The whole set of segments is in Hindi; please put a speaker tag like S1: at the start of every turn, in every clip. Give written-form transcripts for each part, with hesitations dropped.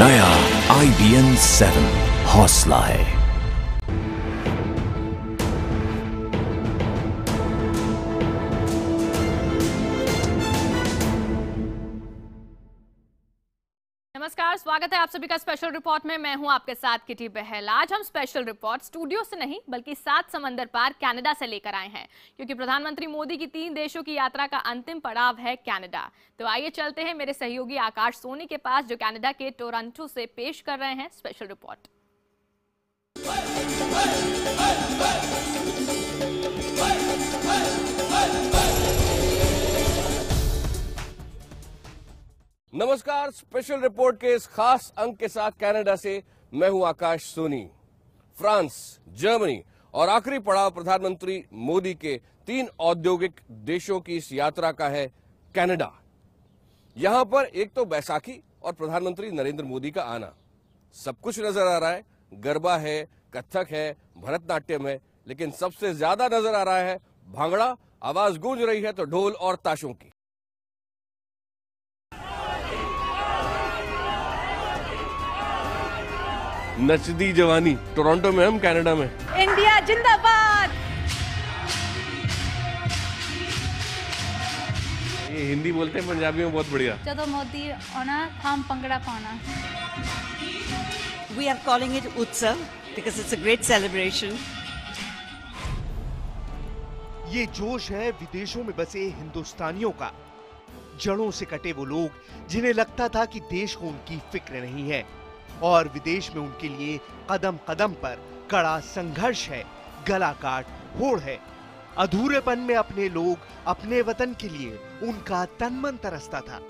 S1: नया IBM 7 हौसला है।
S2: नमस्कार, स्वागत है आप सभी का स्पेशल रिपोर्ट में। मैं हूं आपके साथ किटी बहल। आज हम स्पेशल रिपोर्ट स्टूडियो से नहीं बल्कि 7 समंदर पार कनाडा से लेकर आए हैं, क्योंकि प्रधानमंत्री मोदी की 3 देशों की यात्रा का अंतिम पड़ाव है कनाडा। तो आइए चलते हैं मेरे सहयोगी आकाश सोनी के पास, जो कनाडा के टोरंटो से पेश कर रहे हैं स्पेशल रिपोर्ट।
S3: नमस्कार, स्पेशल रिपोर्ट के इस खास अंक के साथ कनाडा से मैं हूं आकाश सोनी। फ्रांस, जर्मनी और आखिरी पड़ाव प्रधानमंत्री मोदी के 3 औद्योगिक देशों की इस यात्रा का है कनाडा। यहां पर एक तो बैसाखी और प्रधानमंत्री नरेंद्र मोदी का आना, सब कुछ नजर आ रहा है। गरबा है, कथक है, भरतनाट्यम है, लेकिन सबसे ज्यादा नजर आ रहा है भांगड़ा। आवाज गूंज रही है तो ढोल और ताशों की। नचदी जवानी, टोरंटो में हम, कनाडा में।
S2: इंडिया जिंदाबाद।
S3: ये हिंदी बोलते हैं, पंजाबी में बहुत बढ़िया।
S4: ਜਦੋਂ मोदी आना हम पंगड़ा पाना।
S5: We are calling it Utsav because it's a great celebration.
S6: ये जोश है विदेशों में बसे हिंदुस्तानियों का। जड़ों से कटे वो लोग जिन्हें लगता था कि देश को उनकी फिक्र नहीं है और विदेश में उनके लिए कदम कदम पर कड़ा संघर्ष है, गला काट होड़ है। अधूरेपन में अपने लोग अपने वतन के लिए उनका तन मन तरसता था।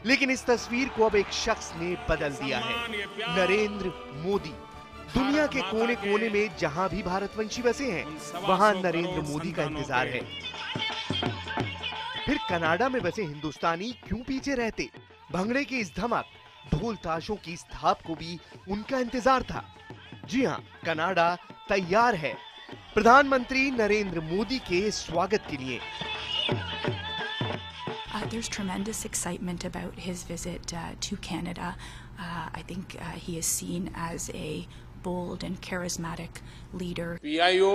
S6: लेकिन इस तस्वीर को अब एक शख्स ने बदल दिया है, नरेंद्र मोदी। दुनिया के कोने कोने में जहां भी भारतवंशी बसे हैं, वहां नरेंद्र मोदी का इंतजार है। फिर कनाडा में बसे हिंदुस्तानी क्यों पीछे रहते? भंगड़े की इस धमक, ढोल ताशों की इस थाप को भी उनका इंतजार था। जी हां, कनाडा तैयार है प्रधानमंत्री नरेंद्र मोदी के स्वागत के लिए।
S7: There's tremendous excitement about his visit to Canada. I think he is seen as a bold and charismatic leader.
S8: PIO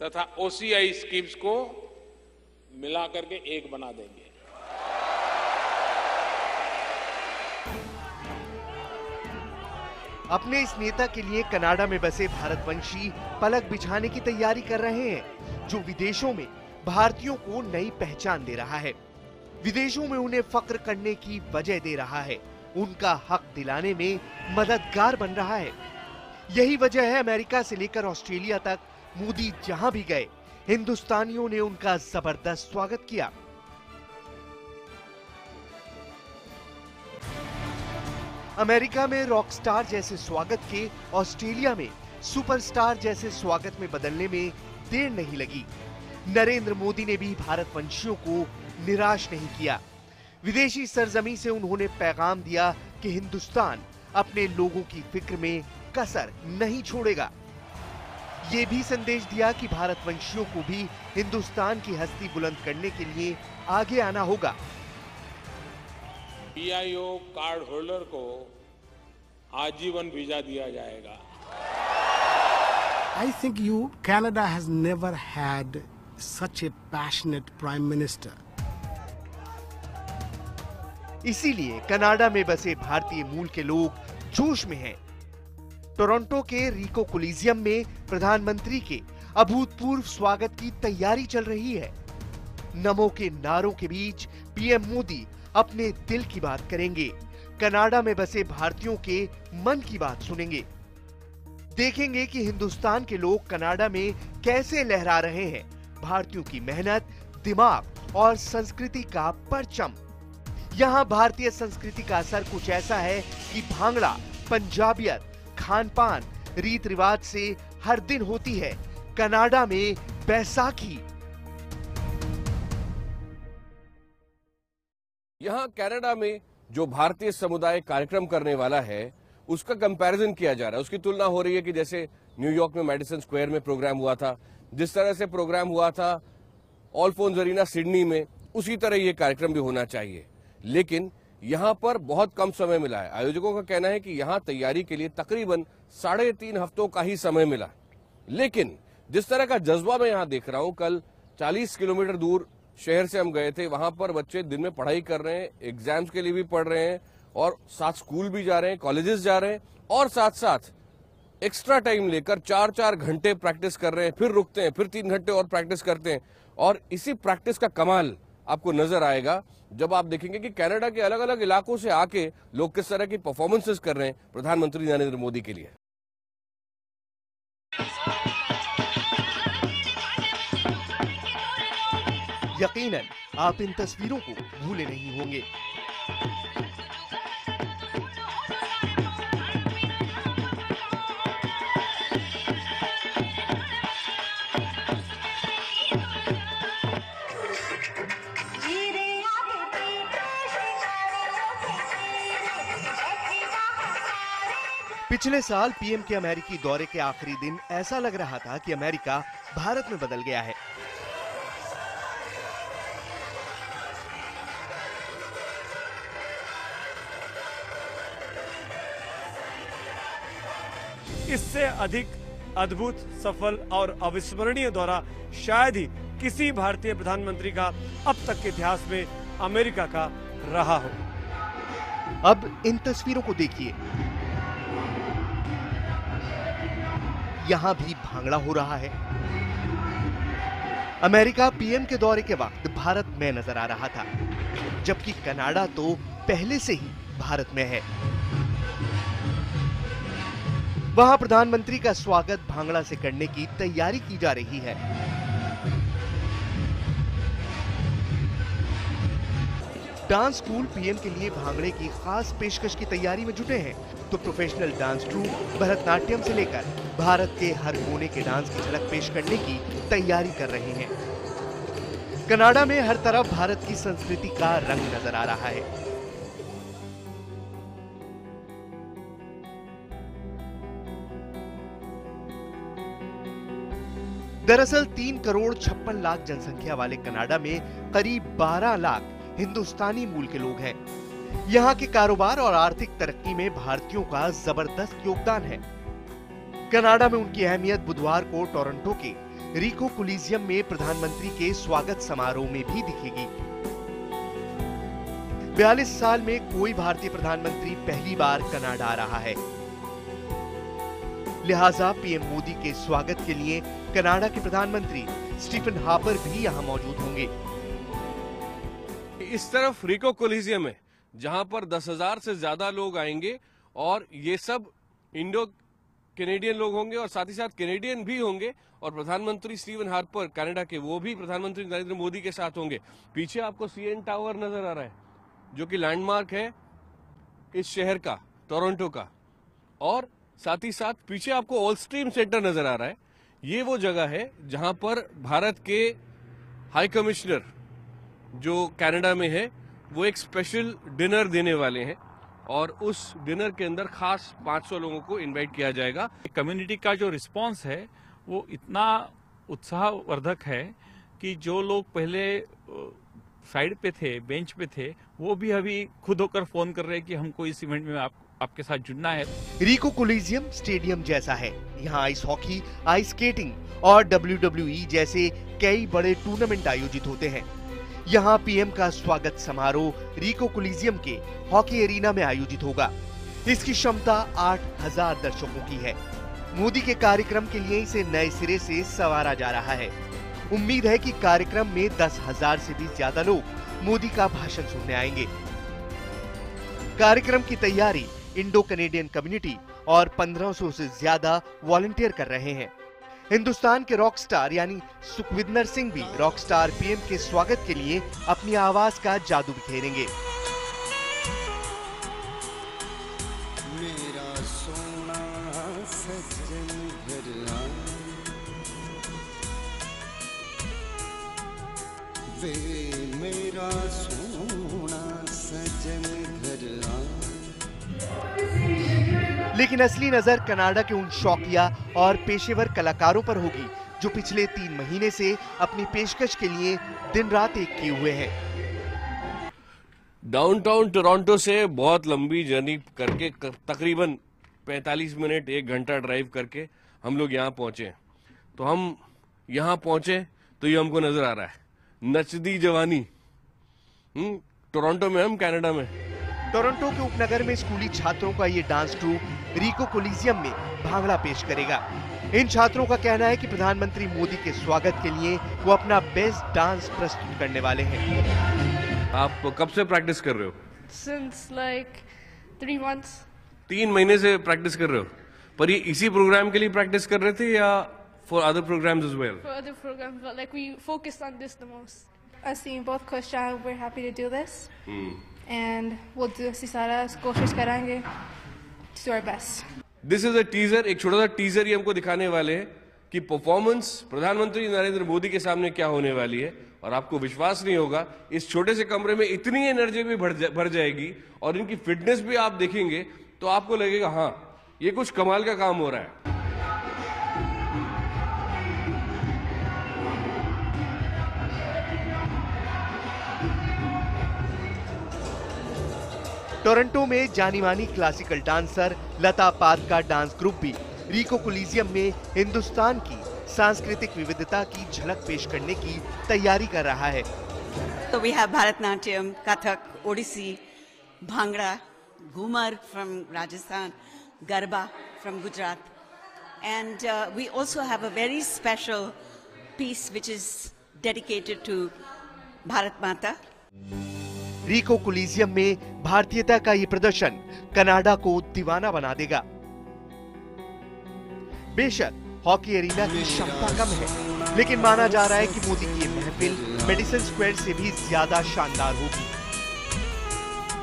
S8: तथा OCI स्कीम्स को मिला करके एक बना देंगे।
S6: अपने इस नेता के लिए कनाडा में बसे भारतवंशी पलक बिछाने की तैयारी कर रहे हैं, जो विदेशों में भारतीयों को नई पहचान दे रहा है, विदेशों में उन्हें फक्र करने की वजह दे रहा है, उनका हक दिलाने में मददगार बन रहा है। यही वजह है अमेरिका से लेकर ऑस्ट्रेलिया तक मोदी जहां भी गए, हिंदुस्तानियों ने उनका जबरदस्त स्वागत किया। अमेरिका में रॉकस्टार जैसे स्वागत के ऑस्ट्रेलिया में सुपरस्टार जैसे स्वागत में बदलने में देर नहीं लगी। नरेंद्र मोदी ने भी भारतवंशियों को निराश नहीं किया। विदेशी सरजमी से उन्होंने पैगाम दिया कि हिंदुस्तान अपने लोगों की फिक्र में कसर नहीं छोड़ेगा। ये भी संदेश दिया कि भारतवंशियों को भी हिंदुस्तान की हस्ती बुलंद करने के लिए आगे आना होगा।
S8: PIO कार्ड होल्डर को आजीवन वीजा दिया जाएगा।
S9: I think Canada has never had such a passionate prime minister.
S6: इसीलिए कनाडा में बसे भारतीय मूल के लोग जोश में हैं। टोरंटो के रिको कोलिजियम में प्रधानमंत्री के अभूतपूर्व स्वागत की तैयारी चल रही है। नमो के नारों के बीच पीएम मोदी अपने दिल की बात करेंगे, कनाडा में बसे भारतीयों के मन की बात सुनेंगे। देखेंगे कि हिंदुस्तान के लोग कनाडा में कैसे लहरा रहे हैं भारतीयों की मेहनत, दिमाग और संस्कृति का परचम। यहाँ भारतीय संस्कृति का असर कुछ ऐसा है कि भांगड़ा, पंजाबियत, खान पान, रीत रिवाज से हर दिन होती है कनाडा में बैसाखी।
S3: यहाँ कनाडा में जो भारतीय समुदाय कार्यक्रम करने वाला है, उसका कंपैरिजन किया जा रहा है। उसकी तुलना हो रही है कि जैसे न्यूयॉर्क में मेडिसन स्क्वायर में प्रोग्राम हुआ था, जिस तरह से प्रोग्राम हुआ था ऑल फोन्स अरीना सिडनी में, उसी तरह ये कार्यक्रम भी होना चाहिए। लेकिन यहाँ पर बहुत कम समय मिला है। आयोजकों का कहना है कि यहाँ तैयारी के लिए तकरीबन 3.5 हफ्तों का ही समय मिला। लेकिन जिस तरह का जज्बा मैं यहाँ देख रहा हूँ, कल 40 किलोमीटर दूर शहर से हम गए थे, वहां पर बच्चे दिन में पढ़ाई कर रहे हैं, एग्जाम्स के लिए भी पढ़ रहे हैं और साथ स्कूल भी जा रहे हैं, कॉलेजेस जा रहे हैं और साथ साथ एक्स्ट्रा टाइम लेकर 4-4 घंटे प्रैक्टिस कर रहे हैं, फिर रुकते हैं, फिर 3 घंटे और प्रैक्टिस करते हैं। और इसी प्रैक्टिस का कमाल आपको नजर आएगा जब आप देखेंगे कि कनाडा के अलग अलग इलाकों से आके लोग किस तरह की परफॉर्मेंसेस कर रहे हैं प्रधानमंत्री नरेंद्र मोदी के लिए।
S6: यकीनन आप इन तस्वीरों को भूले नहीं होंगे। पिछले साल पीएम के अमेरिकी दौरे के आखिरी दिन ऐसा लग रहा था कि अमेरिका भारत में बदल गया है।
S10: इससे अधिक अद्भुत, सफल और अविस्मरणीय दौरा शायद ही किसी भारतीय प्रधानमंत्री का अब तक के इतिहास में अमेरिका का रहा हो।
S6: अब इन तस्वीरों को देखिए, यहां भी भांगड़ा हो रहा है। अमेरिका पीएम के दौरे के वक्त भारत में नजर आ रहा था, जबकि कनाडा तो पहले से ही भारत में है। वहां प्रधानमंत्री का स्वागत भांगड़ा से करने की तैयारी की जा रही है। डांस स्कूल पीएम के लिए भांगड़े की खास पेशकश की तैयारी में जुटे हैं, तो प्रोफेशनल डांस ट्रूप भरतनाट्यम से लेकर भारत के हर कोने के डांस की झलक पेश करने की तैयारी कर रहे हैं। कनाडा में हर तरफ भारत की संस्कृति का रंग नजर आ रहा है। दरअसल 3 करोड़ 56 लाख जनसंख्या वाले कनाडा में करीब 12 लाख हिंदुस्तानी मूल के लोग हैं। यहाँ के कारोबार और आर्थिक तरक्की में भारतीयों का जबरदस्त योगदान है। कनाडा में उनकी अहमियत बुधवार को टोरंटो के रिको कोलिजियम में प्रधानमंत्री के स्वागत समारोह में भी दिखेगी। 42 साल में कोई भारतीय प्रधानमंत्री पहली बार कनाडा आ रहा है, लिहाजा पीएम मोदी के स्वागत के लिए कनाडा के प्रधानमंत्री स्टीफन हार्पर भी यहां मौजूद होंगे।
S3: इस तरफ रिको कोलिजियम है, जहां पर 10,000 से ज्यादा लोग आएंगे और ये सब इंडो कैनेडियन लोग होंगे और साथ ही साथ कैनेडियन भी होंगे। और प्रधानमंत्री स्टीफन हार्पर कनाडा के, वो भी प्रधानमंत्री नरेंद्र मोदी के साथ होंगे। पीछे आपको सीएन टावर नजर आ रहा है, जो कि लैंडमार्क है इस शहर का, टोरंटो का। और साथ ही साथ पीछे आपको ऑलस्ट्रीम सेंटर नजर आ रहा है। ये वो जगह है जहां पर भारत के हाई कमिश्नर जो कनाडा में है, वो एक स्पेशल डिनर देने वाले हैं और उस डिनर के अंदर खास 500 लोगों को इनवाइट किया जाएगा।
S11: कम्युनिटी का जो रिस्पांस है वो इतना उत्साहवर्धक है कि जो लोग पहले साइड पे थे, बेंच पे थे, वो भी अभी खुद होकर फोन कर रहे हैं कि हमको इस इवेंट में आपके साथ जुड़ना है।
S6: रिको कोलिजियम स्टेडियम जैसा है। यहाँ आइस हॉकी, आइस स्केटिंग और WWE जैसे कई बड़े टूर्नामेंट आयोजित होते हैं। यहाँ पीएम का स्वागत समारोह रिको कोलिजियम के हॉकी एरिना में आयोजित होगा। इसकी क्षमता 8,000 दर्शकों की है। मोदी के कार्यक्रम के लिए इसे नए सिरे से संवारा जा रहा है। उम्मीद है कि कार्यक्रम में 10,000 से भी ज्यादा लोग मोदी का भाषण सुनने आएंगे। कार्यक्रम की तैयारी इंडो कैनेडियन कम्युनिटी और 1500 से ज्यादा वॉलंटियर कर रहे हैं। हिंदुस्तान के रॉक स्टार यानी सुखविंदर सिंह भी रॉक स्टार पीएम के स्वागत के लिए अपनी आवाज का जादू बिखेरेंगे।
S12: मेरा सोना सज्जन घर वे मेरा सोना सज्जन घर।
S6: लेकिन असली नजर कनाडा के उन शौकिया और पेशेवर कलाकारों पर होगी जो पिछले 3 महीने से अपनी पेशकश के लिए दिन रात एक किए हुए हैं।
S3: डाउनटाउन टोरंटो से बहुत लंबी जर्नी करके तकरीबन 45 मिनट 1 घंटा ड्राइव करके हम लोग यहाँ पहुंचे। तो हम यहाँ पहुंचे तो ये हमको नजर आ रहा है नचदी जवानी। टोरंटो में, हम कनाडा में।
S6: टोरंटो के उपनगर में स्कूली छात्रों का ये डांस ट्रूप रिको कोलिजियम में भांगड़ा पेश करेगा। इन छात्रों का कहना है कि प्रधानमंत्री मोदी के स्वागत के लिए वो अपना बेस्ट डांस प्रस्तुत करने वाले हैं।
S3: आप कब से प्रैक्टिस कर रहे हो?
S13: Since like 3 months.
S3: 3 महीने से प्रैक्टिस कर रहे हो? पर ये इसी प्रोग्राम के लिए प्रैक्टिस कर रहे थे या for other programs as well?
S13: For other programs, but like we focused on this the most. I've seen both Coach Shah, we're happy to do this. And we'll do सारा कोशिश करेंगे to do our best.
S3: This is a teaser, एक छोटा सा टीजर ही हमको दिखाने वाले हैं कि परफॉर्मेंस प्रधानमंत्री नरेंद्र मोदी के सामने क्या होने वाली है। और आपको विश्वास नहीं होगा, इस छोटे से कमरे में इतनी एनर्जी भी भर जाएगी और इनकी फिटनेस भी आप देखेंगे तो आपको लगेगा हाँ ये कुछ कमाल का काम हो रहा है।
S6: टोरंटो में जानी मानी क्लासिकल डांसर लता पाद का डांस ग्रुप भी रिको कोलिजियम में हिंदुस्तान की सांस्कृतिक विविधता की झलक पेश करने की तैयारी कर रहा है।
S5: So we have Bharatnatyam, Kathak, Odissi, Bhangra, Ghumar from Rajasthan, Garba from Gujarat. And we also have a very special piece which is dedicated to Bharat Mata.
S6: रिको कोलिजियम में भारतीयता का ये प्रदर्शन कनाडा को दीवाना बना देगा। बेशक हॉकी एरिना की क्षमता कम है, लेकिन माना जा रहा है कि मोदी की ये महफिल मेडिसन स्क्वायर से भी ज्यादा शानदार होगी।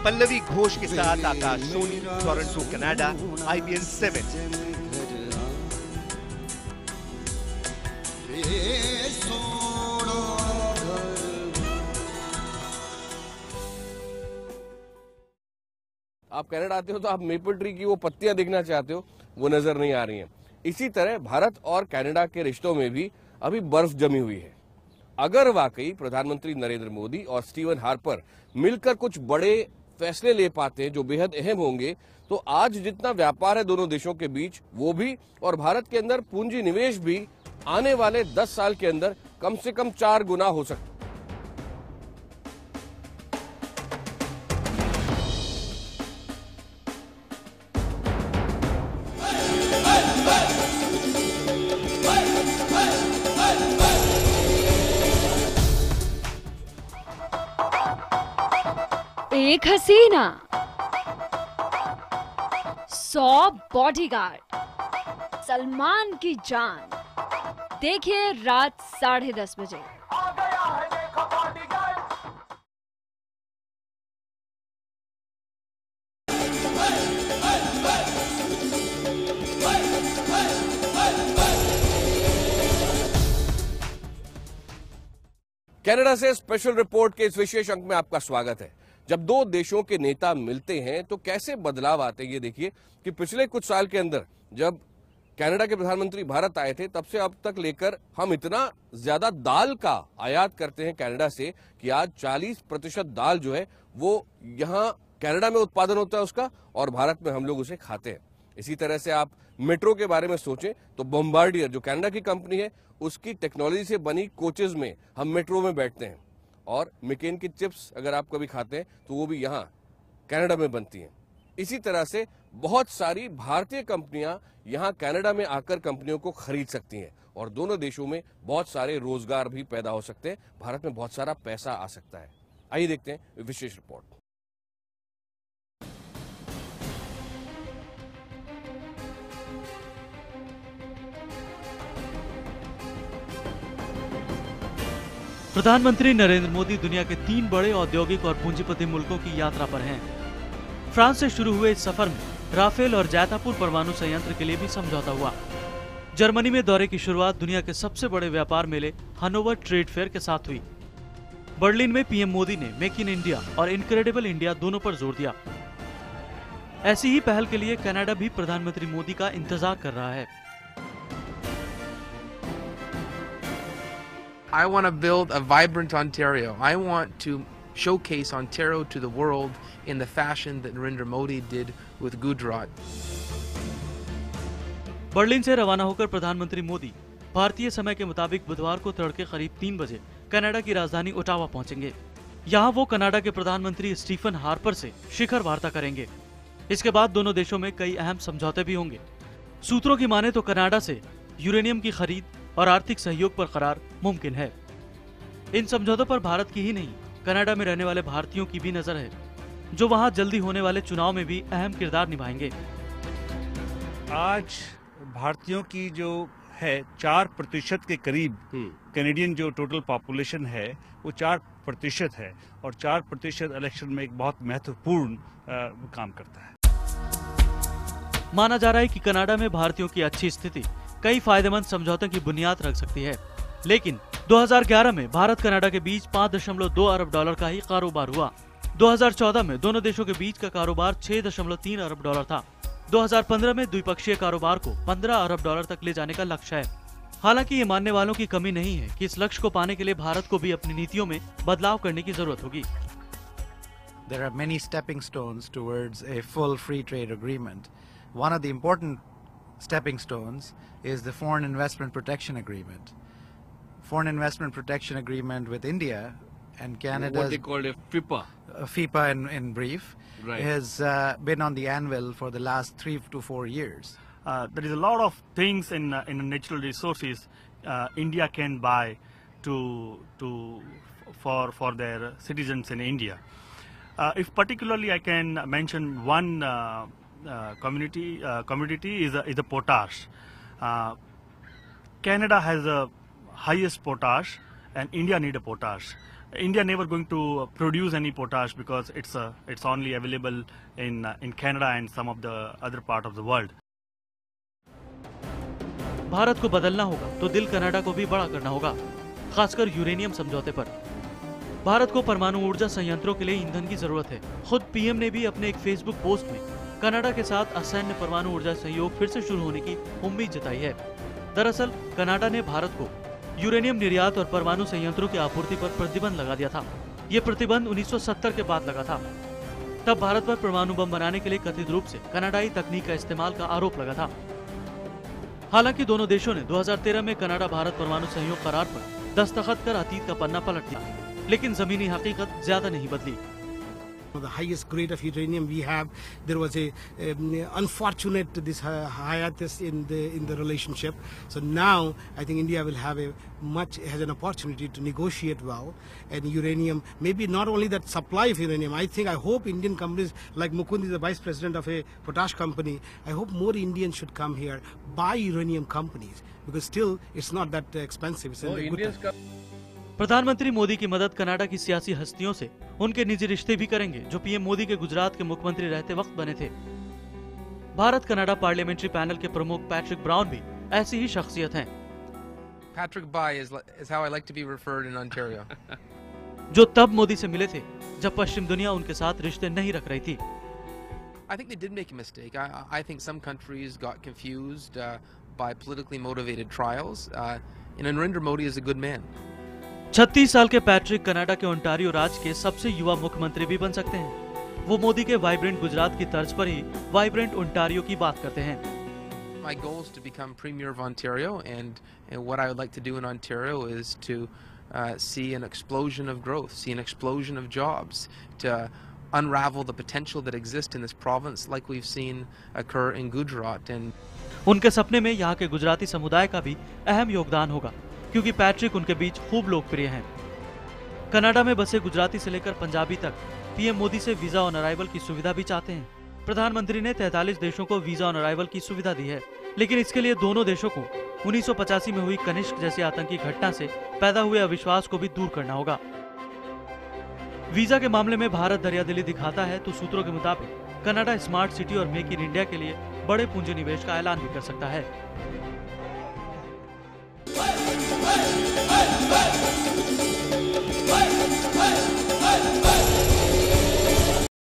S6: पल्लवी घोष के साथ आकाश सोनी, टोरंटो, कनाडा, IBN 7।
S3: आप कनाडा आते हो तो आप मेपल ट्री की वो पत्तियां देखना चाहते हो, वो नजर नहीं आ रही हैं। इसी तरह भारत और कनाडा के रिश्तों में भी अभी बर्फ जमी हुई है। अगर वाकई प्रधानमंत्री नरेंद्र मोदी और स्टीवन हार्पर मिलकर कुछ बड़े फैसले ले पाते हैं जो बेहद अहम होंगे, तो आज जितना व्यापार है दोनों देशों के बीच वो भी, और भारत के अंदर पूंजी निवेश भी आने वाले 10 साल के अंदर कम से कम 4 गुना हो सकता है।
S14: एक हसीना, 100 बॉडीगार्ड, सलमान की जान। देखिए रात 10:30 बजे।
S3: कनाडा से स्पेशल रिपोर्ट के इस विशेष अंक में आपका स्वागत है। जब दो देशों के नेता मिलते हैं तो कैसे बदलाव आते हैं, ये देखिए कि पिछले कुछ साल के अंदर जब कनाडा के प्रधानमंत्री भारत आए थे तब से अब तक लेकर हम इतना ज्यादा दाल का आयात करते हैं कनाडा से कि आज 40% दाल जो है वो यहाँ कनाडा में उत्पादन होता है उसका, और भारत में हम लोग उसे खाते हैं। इसी तरह से आप मेट्रो के बारे में सोचें तो बॉम्बार्डियर जो कनाडा की कंपनी है उसकी टेक्नोलॉजी से बनी कोचेज में हम मेट्रो में बैठते हैं, और मैकेन की चिप्स अगर आप कभी खाते हैं तो वो भी यहाँ कनाडा में बनती हैं। इसी तरह से बहुत सारी भारतीय कंपनियां यहाँ कनाडा में आकर कंपनियों को खरीद सकती हैं, और दोनों देशों में बहुत सारे रोजगार भी पैदा हो सकते हैं। भारत में बहुत सारा पैसा आ सकता है। आइए देखते हैं विशेष रिपोर्ट।
S15: प्रधानमंत्री नरेंद्र मोदी दुनिया के 3 बड़े औद्योगिक और पूंजीपति मुल्कों की यात्रा पर हैं। फ्रांस से शुरू हुए इस सफर में राफेल और जैतापुर परमाणु संयंत्र के लिए भी समझौता हुआ। जर्मनी में दौरे की शुरुआत दुनिया के सबसे बड़े व्यापार मेले हनोवर ट्रेड फेयर के साथ हुई। बर्लिन में पीएम मोदी ने मेक इन इंडिया और इनक्रेडिबल इंडिया दोनों पर जोर दिया। ऐसी ही पहल के लिए कनाडा भी प्रधानमंत्री मोदी का इंतजार कर रहा है।
S16: I want to build a vibrant Ontario. I want to showcase Ontario to the world in the fashion that Narendra Modi did with Gujarat.
S15: Berlin से रवाना होकर प्रधानमंत्री मोदी भारतीय समय के मुताबिक बुधवार को तड़के करीब 3 बजे कनाडा की राजधानी ओटावा पहुंचेंगे। यहां वो कनाडा के प्रधानमंत्री स्टीफन हार्पर से शिखर वार्ता करेंगे। इसके बाद दोनों देशों में कई अहम समझौते भी होंगे। सूत्रों की माने तो कनाडा से यूरेनियम की खरीद और आर्थिक सहयोग पर करार मुमकिन है। इन समझौतों पर भारत की ही नहीं, कनाडा में रहने वाले भारतीयों की भी नजर है, जो वहां जल्दी होने वाले चुनाव में भी अहम किरदार निभाएंगे।
S10: आज भारतीयों की जो है 4% के करीब कैनेडियन जो टोटल पॉपुलेशन है वो 4% है, और 4% इलेक्शन में एक बहुत महत्वपूर्ण काम करता है।
S15: माना जा रहा है कि कनाडा में भारतीयों की अच्छी स्थिति कई फायदेमंद समझौतों की बुनियाद रख सकती है, लेकिन 2011 में भारत कनाडा के बीच $5.2 अरब का ही कारोबार हुआ। 2014 में दोनों देशों के बीच का कारोबार $6.3 अरब था। 2015 में द्विपक्षीय कारोबार को $15 अरब तक ले जाने का लक्ष्य है। हालांकि ये मानने वालों की कमी नहीं है कि इस लक्ष्य को पाने के लिए भारत को भी अपनी नीतियों में बदलाव करने की जरूरत होगी।
S17: There are many stepping stones towards a full free trade agreement. One of the important stepping stones is the Foreign Investment Protection Agreement. Foreign Investment Protection Agreement with India and Canada,
S3: what they call a FIPA.
S17: FIPA in brief,
S3: right,
S17: has been on the anvil for the last 3 to 4 years.
S18: There is a lot of things in natural resources India can buy for their citizens in India. If particularly I can mention one commodity is a potash. Canada has the highest potash, and India need a potash. India never going to produce any potash because it's only available in Canada and some of the other part of the world.
S15: Bharat को बदलना होगा तो दिल कनाडा को भी बड़ा करना होगा, खासकर यूरेनियम समझौते पर। भारत को परमाणु ऊर्जा संयंत्रों के लिए ईंधन की जरूरत है। खुद पीएम ने भी अपने एक फेसबुक पोस्ट में कनाडा के साथ असैन्य परमाणु ऊर्जा सहयोग फिर से शुरू होने की उम्मीद जताई है। दरअसल कनाडा ने भारत को यूरेनियम निर्यात और परमाणु संयंत्रों की आपूर्ति पर प्रतिबंध लगा दिया था। ये प्रतिबंध 1970 के बाद लगा था। तब भारत पर परमाणु बम बनाने के लिए कथित रूप से कनाडाई तकनीक का इस्तेमाल का आरोप लगा था। हालांकि दोनों देशों ने 2013 में कनाडा भारत परमाणु सहयोग करार पर दस्तखत कर अतीत का पन्ना पलट दिया, लेकिन जमीनी हकीकत ज्यादा नहीं बदली।
S9: The highest grade of uranium we have, there was a unfortunate hiatus in the relationship. So now I think India will have has an opportunity to negotiate well, and uranium, maybe not only that supply of uranium. I hope Indian companies like Mukund is the vice president of a potash company. I hope more Indians should come here, buy uranium companies, because still it's not that expensive. It's a good time.
S15: प्रधानमंत्री मोदी की मदद कनाडा की सियासी हस्तियों से उनके निजी रिश्ते भी करेंगे, जो पीएम मोदी के गुजरात के मुख्यमंत्री रहते वक्त बने थे। भारत कनाडा पार्लियामेंट्री पैनल के प्रमुख पैट्रिक ब्राउन भी ऐसी ही शख्सियत हैं।
S16: Patrick Bai is how I like to be referred in Ontario.
S15: जो तब मोदी से मिले थे जब पश्चिम दुनिया उनके साथ रिश्ते नहीं रख रही थी।
S16: I think they did make a mistake. I think some countries got confused by politically motivated trials. Narendra Modi is a good man.
S15: 36 साल के पैट्रिक कनाडा के ओंटारियो राज्य के सबसे युवा मुख्यमंत्री भी बन सकते हैं। वो मोदी के वाइब्रेंट गुजरात की तर्ज पर ही वाइब्रेंट ओंटारियो की बात करते हैं।
S16: My goal is to become Premier of Ontario, and what I would like to do in Ontario is to see an explosion of growth, see an explosion of jobs, to unravel the potential that exists in this province, like we've seen occur in Gujarat. And
S15: उनके सपने में यहाँ के गुजराती समुदाय का भी अहम योगदान होगा, क्योंकि पैट्रिक उनके बीच खूब लोकप्रिय हैं। कनाडा में बसे गुजराती से लेकर पंजाबी तक पीएम मोदी से वीजा ऑन अराइवल की सुविधा भी चाहते हैं। प्रधानमंत्री ने 43 देशों को वीजा ऑन अराइवल की सुविधा दी है, लेकिन इसके लिए दोनों देशों को 1985 में हुई कनिष्क जैसी आतंकी घटना से पैदा हुए अविश्वास को भी दूर करना होगा। वीजा के मामले में भारत दरियादिली दिखाता है तो सूत्रों के मुताबिक कनाडा स्मार्ट सिटी और मेक इन इंडिया के लिए बड़े पूंजी निवेश का ऐलान भी कर सकता है।